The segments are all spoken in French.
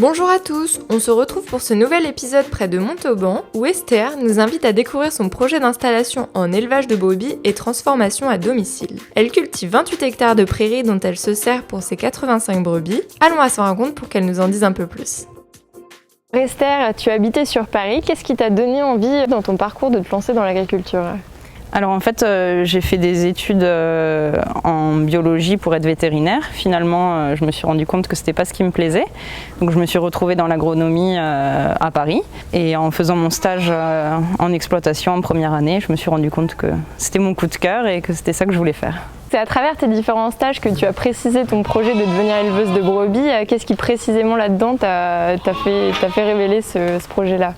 Bonjour à tous, on se retrouve pour ce nouvel épisode près de Montauban où Esther nous invite à découvrir son projet d'installation en élevage de brebis et transformation à domicile. Elle cultive 28 hectares de prairies dont elle se sert pour ses 85 brebis. Allons à sa rencontre pour qu'elle nous en dise un peu plus. Esther, tu habitais sur Paris, qu'est-ce qui t'a donné envie dans ton parcours de te lancer dans l'agriculture ? Alors en fait, j'ai fait des études en biologie pour être vétérinaire. Finalement, je me suis rendu compte que c'était pas ce qui me plaisait. Donc je me suis retrouvée dans l'agronomie à Paris. Et en faisant mon stage en exploitation en première année, je me suis rendu compte que c'était mon coup de cœur et que c'était ça que je voulais faire. C'est à travers tes différents stages que tu as précisé ton projet de devenir éleveuse de brebis. Qu'est-ce qui précisément là-dedans t'a fait révéler ce projet-là ?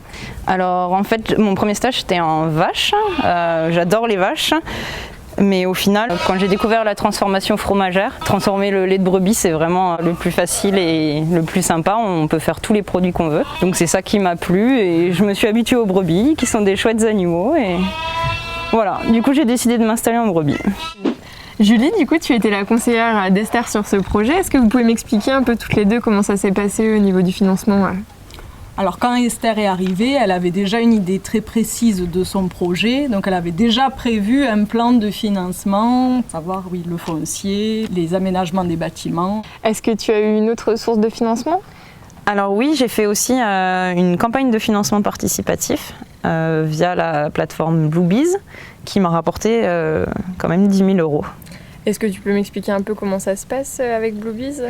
Alors en fait, mon premier stage c'était en vache. J'adore les vaches. Mais au final, quand j'ai découvert la transformation fromagère, transformer le lait de brebis, c'est vraiment le plus facile et le plus sympa. On peut faire tous les produits qu'on veut. Donc c'est ça qui m'a plu et je me suis habituée aux brebis, qui sont des chouettes animaux. Et voilà, du coup j'ai décidé de m'installer en brebis. Julie, du coup, tu étais la conseillère d'Esther sur ce projet. Est-ce que vous pouvez m'expliquer un peu toutes les deux comment ça s'est passé au niveau du financement ? Alors quand Esther est arrivée, elle avait déjà une idée très précise de son projet. Donc elle avait déjà prévu un plan de financement, savoir le foncier, les aménagements des bâtiments. Est-ce que tu as eu une autre source de financement ? Alors oui, j'ai fait aussi une campagne de financement participatif via la plateforme Bluebees qui m'a rapporté quand même 10 000 €. Est-ce que tu peux m'expliquer un peu comment ça se passe avec Bluebees ?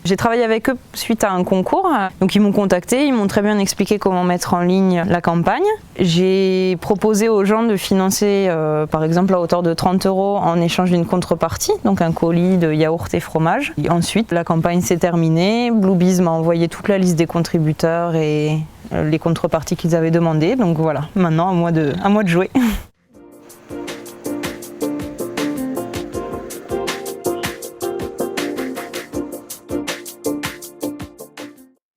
J'ai travaillé avec eux suite à un concours, donc ils m'ont contacté, ils m'ont très bien expliqué comment mettre en ligne la campagne. J'ai proposé aux gens de financer par exemple à hauteur de 30 € en échange d'une contrepartie, donc un colis de yaourt et fromage. Et ensuite la campagne s'est terminée, Bluebees m'a envoyé toute la liste des contributeurs et les contreparties qu'ils avaient demandées, donc voilà, maintenant à moi de jouer.